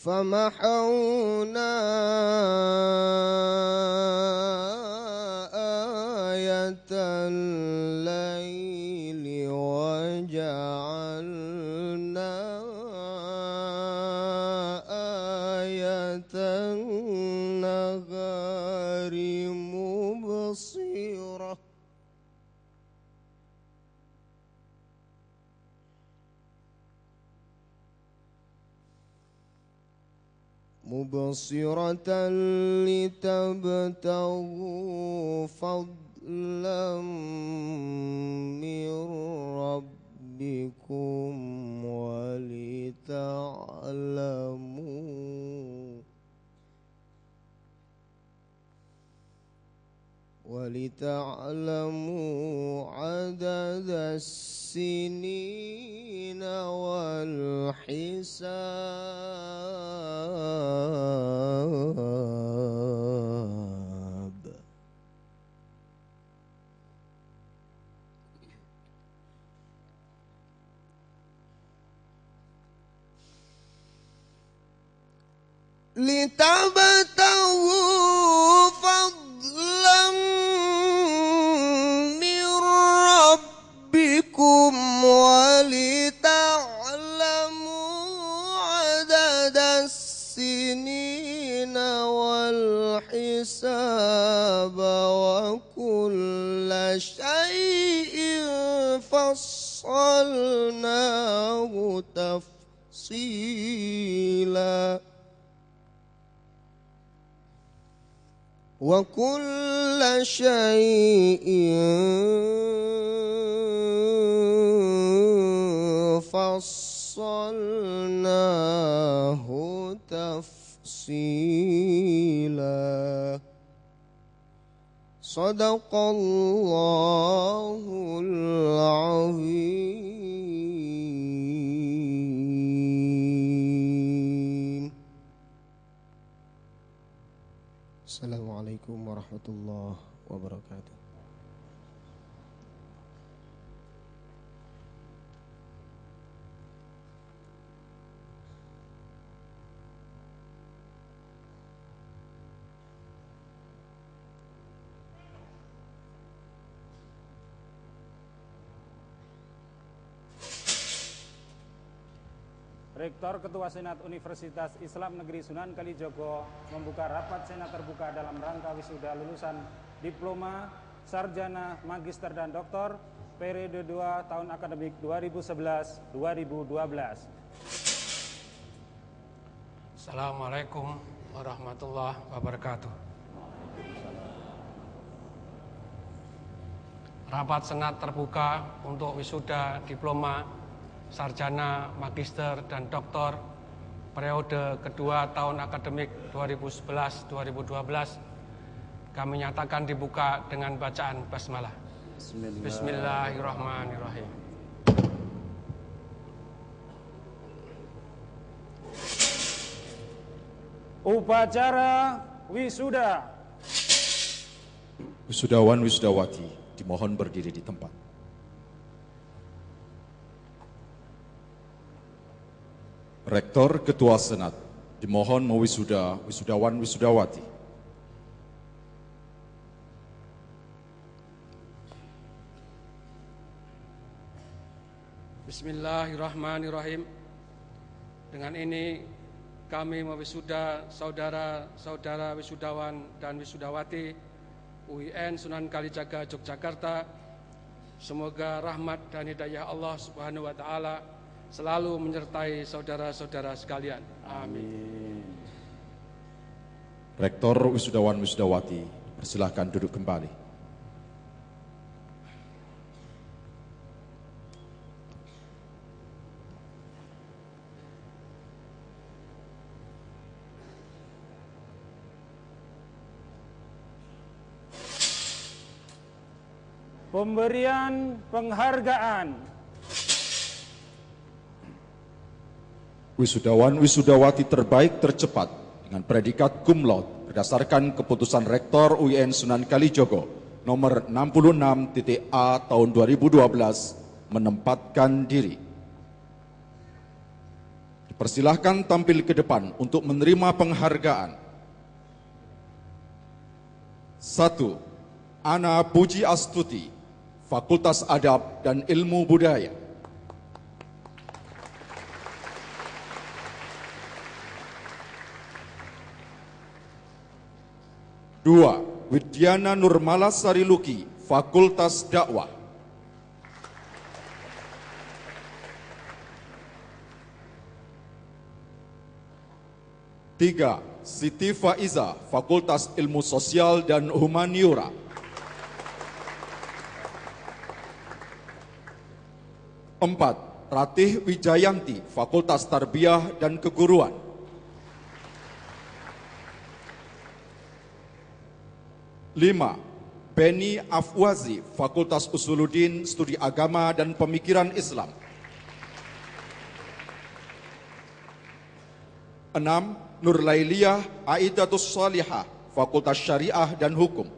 فمحونا آية الليل وجعلنا آية النهار مبصرة لتبتغوا فضلا من ربكم ولتعلموا عدد السنين والحساب. لتبتغوا فضلا من ربكم ولتعلموا عدد السنين والحساب وكل شيء فصلناه تفصيلا وكل شيء فصلناه تفصيلا. صدق الله العظيم. Assalamualaikum warahmatullahi wabarakatuh. Rektor Ketua Senat Universitas Islam Negeri Sunan Kalijogo membuka rapat senat terbuka dalam rangka wisuda lulusan diploma, sarjana, magister dan doktor periode 2 tahun akademik 2011-2012. Assalamualaikum warahmatullahi wabarakatuh. Rapat senat terbuka untuk wisuda diploma, sarjana, magister, dan doktor periode kedua tahun akademik 2011-2012 kami nyatakan dibuka dengan bacaan basmalah. Bismillahirrahmanirrahim. Upacara wisuda. Wisudawan wisudawati dimohon berdiri di tempat. Rektor Ketua Senat dimohon mewisuda wisudawan wisudawati. Bismillahirrahmanirrahim. Dengan ini kami mewisuda saudara-saudara wisudawan dan wisudawati UIN Sunan Kalijaga Yogyakarta. Semoga rahmat dan hidayah Allah Subhanahu wa taala selalu menyertai saudara-saudara sekalian. Amin. Rektor wisudawan wisudawati, persilahkan duduk kembali. Pemberian penghargaan. Wisudawan wisudawati terbaik tercepat dengan predikat cum laude berdasarkan keputusan Rektor UIN Sunan Kalijogo nomor 66.A tahun 2012 menempatkan diri. Persilahkan tampil ke depan untuk menerima penghargaan. 1. Ana Puji Astuti, Fakultas Adab dan Ilmu Budaya. 2. Widyana Nurmala Sariluki, Fakultas Dakwah. 3. Siti Faiza, Fakultas Ilmu Sosial dan Humaniora. 4. Ratih Wijayanti, Fakultas Tarbiyah dan Keguruan. 5. Beni Afwazi, Fakultas Usuluddin, Studi Agama dan Pemikiran Islam. 6. Nurlailiyah Aidatus Salihah, Fakultas Syariah dan Hukum.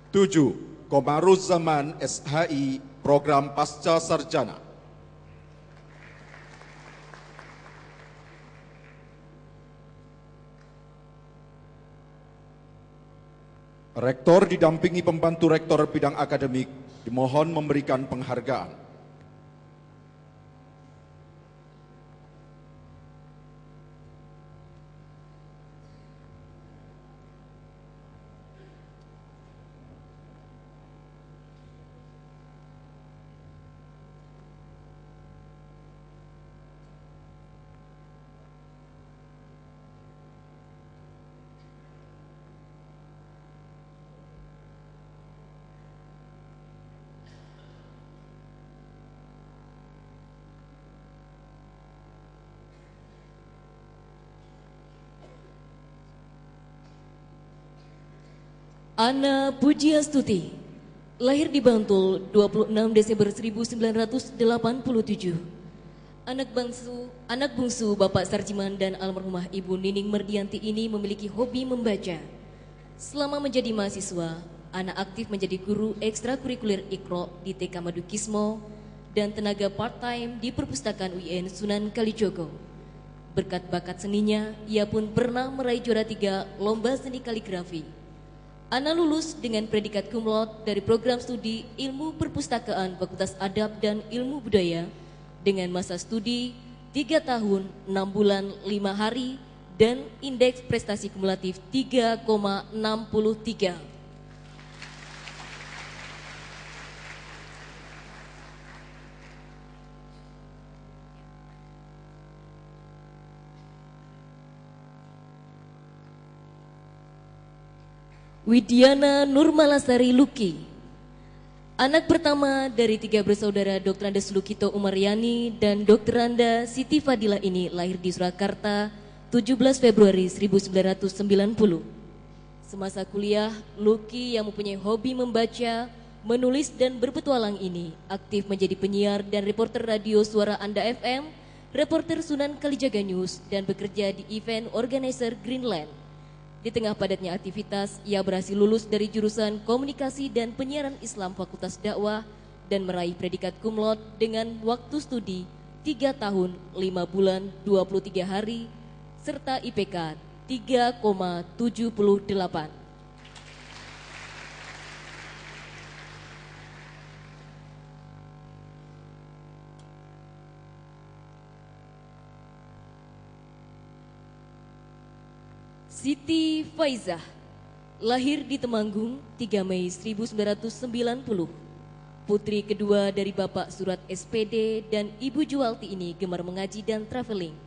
7. Komaruz Zaman SHI, Program Pasca Sarjana. Rektor didampingi pembantu rektor bidang akademik dimohon memberikan penghargaan. Ana Pujiastuti, lahir di Bantul 26 Desember 1987. Anak bungsu Bapak Sarjiman dan almarhumah Ibu Nining Merdianti ini memiliki hobi membaca. Selama menjadi mahasiswa, Ana aktif menjadi guru ekstrakurikuler Iqra di TK Madukismo dan tenaga part-time di Perpustakaan UIN Sunan Kalijogo. Berkat bakat seninya, ia pun pernah meraih juara 3 Lomba Seni Kaligrafi. Ana lulus dengan predikat cum laude dari program studi Ilmu Perpustakaan Fakultas Adab dan Ilmu Budaya dengan masa studi 3 tahun, 6 bulan, 5 hari dan indeks prestasi kumulatif 3,63. Widyana Nurmalasari Luki, anak pertama dari 3 bersaudara Dr. Andes Lukito Umaryani dan Dr. Anda Siti Fadila ini lahir di Surakarta 17 Februari 1990. Semasa kuliah, Luki yang mempunyai hobi membaca, menulis dan berpetualang ini aktif menjadi penyiar dan reporter radio Suara Anda FM, reporter Sunan Kalijaga News dan bekerja di event organizer Greenland. Di tengah padatnya aktivitas, ia berhasil lulus dari jurusan Komunikasi dan Penyiaran Islam Fakultas Dakwah dan meraih predikat cum laude dengan waktu studi 3 tahun, 5 bulan, 23 hari, serta IPK 3,78. Siti Faizah, lahir di Temanggung 3 Mei 1990. Putri kedua dari Bapak Surat SPD dan Ibu Juwalti ini gemar mengaji dan traveling.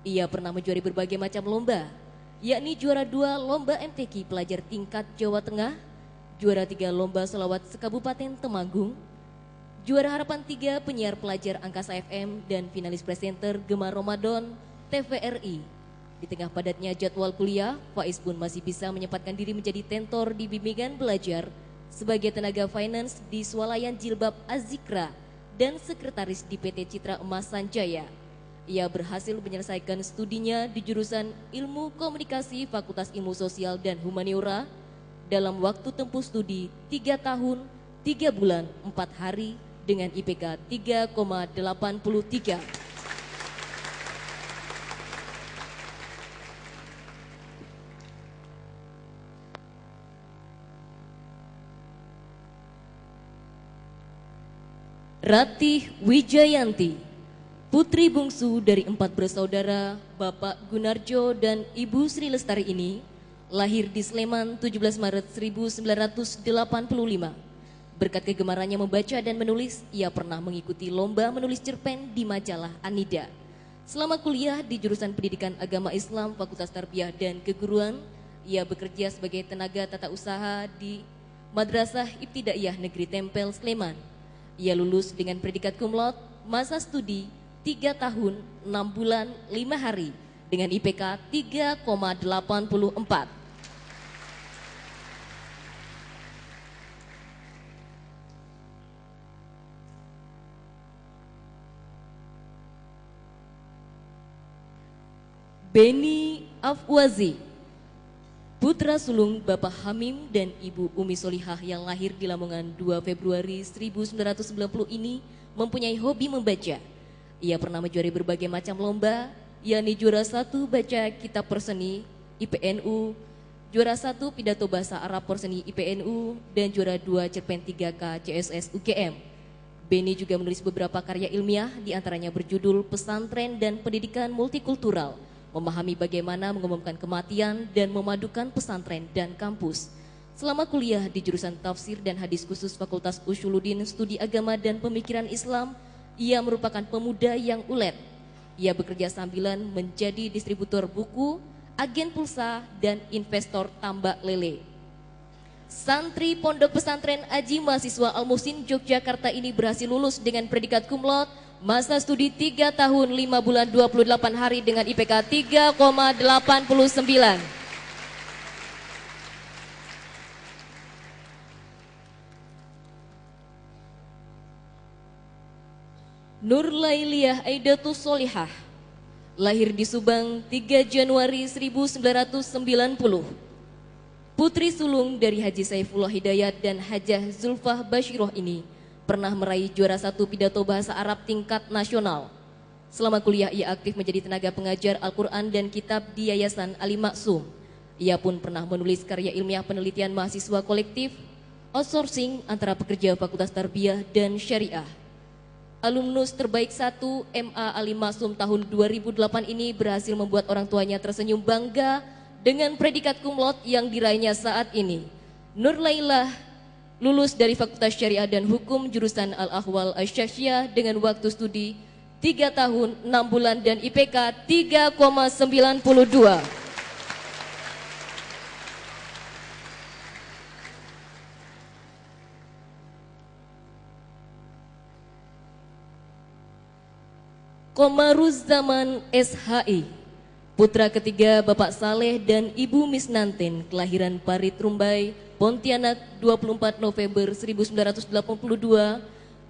Ia pernah menjuari berbagai macam lomba, yakni juara 2 Lomba MTQ Pelajar Tingkat Jawa Tengah, juara 3 Lomba Selawat Sekabupaten Temanggung, juara Harapan 3 Penyiar Pelajar Angkasa FM dan finalis presenter Gemar Ramadan TVRI. Di tengah padatnya jadwal kuliah, Faiz pun masih bisa menyempatkan diri menjadi tentor di bimbingan belajar sebagai tenaga finance di Swalayan Jilbab Azikra dan sekretaris di PT Citra Emas Sanjaya. Ia berhasil menyelesaikan studinya di jurusan Ilmu Komunikasi Fakultas Ilmu Sosial dan Humaniora dalam waktu tempuh studi 3 tahun, 3 bulan, 4 hari dengan IPK 3,83. Ratih Wijayanti, putri bungsu dari 4 bersaudara, Bapak Gunarjo dan Ibu Sri Lestari ini, lahir di Sleman 17 Maret 1985. Berkat kegemarannya membaca dan menulis, ia pernah mengikuti lomba menulis cerpen di majalah Anida. Selama kuliah di jurusan Pendidikan Agama Islam, Fakultas Tarbiyah dan Keguruan, ia bekerja sebagai tenaga tata usaha di Madrasah Ibtidaiyah Negeri Tempel, Sleman. Ia lulus dengan predikat cum laude, masa studi 3 tahun, 6 bulan, 5 hari dengan IPK 3,84. Beni Afwazi, putra sulung Bapak Hamim dan Ibu Umi Solihah yang lahir di Lamongan 2 Februari 1990 ini mempunyai hobi membaca. Ia pernah menjuarai berbagai macam lomba, yakni juara 1 baca kitab perseni IPNU, juara 1 pidato bahasa Arab perseni IPNU, dan juara 2 cerpen 3K CSS UGM. Beni juga menulis beberapa karya ilmiah, diantaranya berjudul Pesantren dan Pendidikan Multikultural, memahami bagaimana mengumumkan kematian dan memadukan pesantren dan kampus. Selama kuliah di jurusan Tafsir dan Hadis khusus Fakultas Usuluddin Studi Agama dan Pemikiran Islam, ia merupakan pemuda yang ulet. Ia bekerja sambilan menjadi distributor buku, agen pulsa, dan investor tambak lele. Santri Pondok Pesantren Aji Mahasiswa Al-Muhsin Yogyakarta ini berhasil lulus dengan predikat cum laude, masa studi 3 tahun 5 bulan 28 hari dengan IPK 3,89. Nur Lailiah Aidatus Solihah, lahir di Subang 3 Januari 1990. Putri sulung dari Haji Saifullah Hidayat dan Hajah Zulfah Bashiroh ini pernah meraih juara 1 pidato bahasa Arab tingkat nasional. Selama kuliah ia aktif menjadi tenaga pengajar Al-Quran dan kitab di Yayasan Ali Maksum. Ia pun pernah menulis karya ilmiah penelitian mahasiswa kolektif, outsourcing antara pekerja Fakultas Tarbiyah dan Syariah. Alumnus terbaik 1 MA Ali Maksum tahun 2008 ini berhasil membuat orang tuanya tersenyum bangga dengan predikat cum laude yang diraihnya saat ini. Nur Lailah lulus dari Fakultas Syariah dan Hukum jurusan Al-Ahwal Asy-Syakhsiyah dengan waktu studi 3 tahun, 6 bulan dan IPK 3,92. Komaruzzaman SHI, putra ketiga Bapak Saleh dan Ibu Misnanten, kelahiran Parit Rumbai, Pontianak 24 November 1982, 2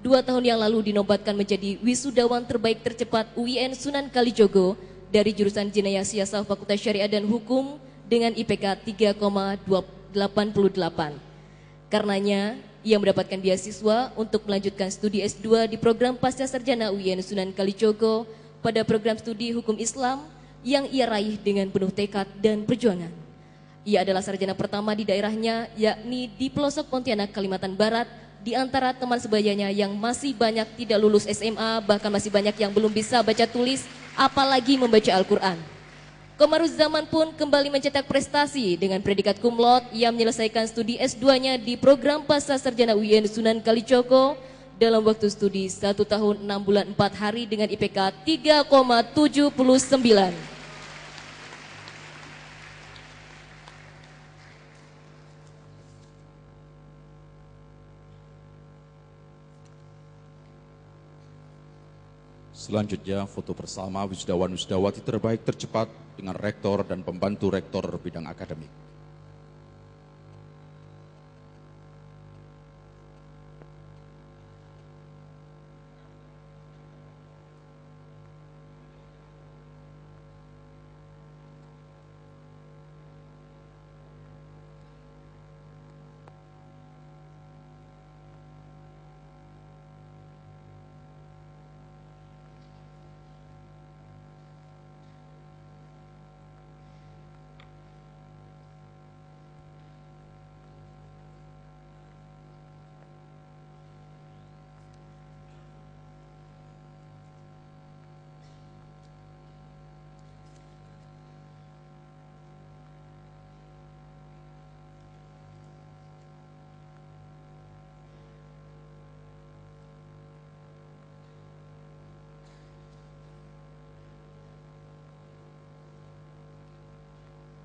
tahun yang lalu dinobatkan menjadi wisudawan terbaik tercepat UIN Sunan Kalijogo dari jurusan Jenayah Siasah Fakultas Syariah dan Hukum dengan IPK 3,88. Karenanya, ia mendapatkan beasiswa untuk melanjutkan studi S2 di program Pasca Sarjana UIN Sunan Kalijogo pada program studi Hukum Islam yang ia raih dengan penuh tekad dan perjuangan. Ia adalah sarjana pertama di daerahnya, yakni di pelosok Pontianak, Kalimantan Barat, di antara teman sebayanya yang masih banyak tidak lulus SMA, bahkan masih banyak yang belum bisa baca tulis, apalagi membaca Al-Quran. Komaruzzaman pun kembali mencetak prestasi dengan predikat cum laude. Ia menyelesaikan studi S2-nya di program Pasca Sarjana UIN Sunan Kalijogo dalam waktu studi 1 tahun 6 bulan 4 hari dengan IPK 3,79. Selanjutnya foto bersama wisudawan-wisudawati terbaik tercepat dengan rektor dan pembantu rektor bidang akademik.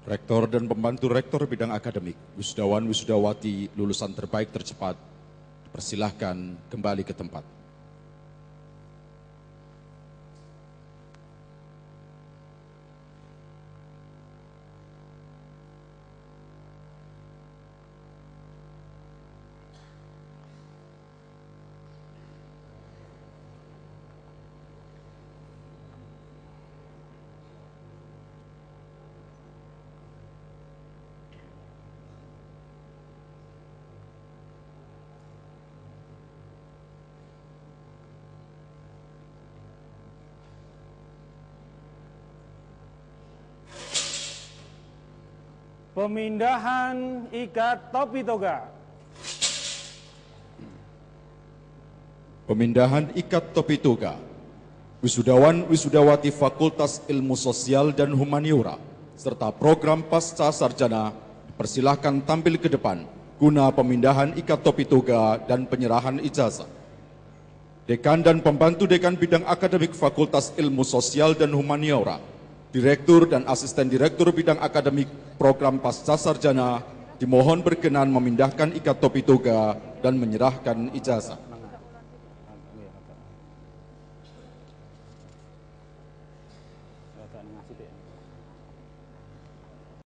Rektor dan pembantu rektor bidang akademik, wisudawan wisudawati lulusan terbaik tercepat, persilahkan kembali ke tempat. Pemindahan ikat topi toga. Pemindahan ikat topi toga. Wisudawan wisudawati Fakultas Ilmu Sosial dan Humaniora serta program pasca sarjana persilahkan tampil ke depan guna pemindahan ikat topi toga dan penyerahan ijazah. Dekan dan pembantu dekan bidang akademik Fakultas Ilmu Sosial dan Humaniora, Direktur dan Asisten Direktur bidang akademik program pasca sarjana dimohon berkenan memindahkan ikat topi toga dan menyerahkan ijazah.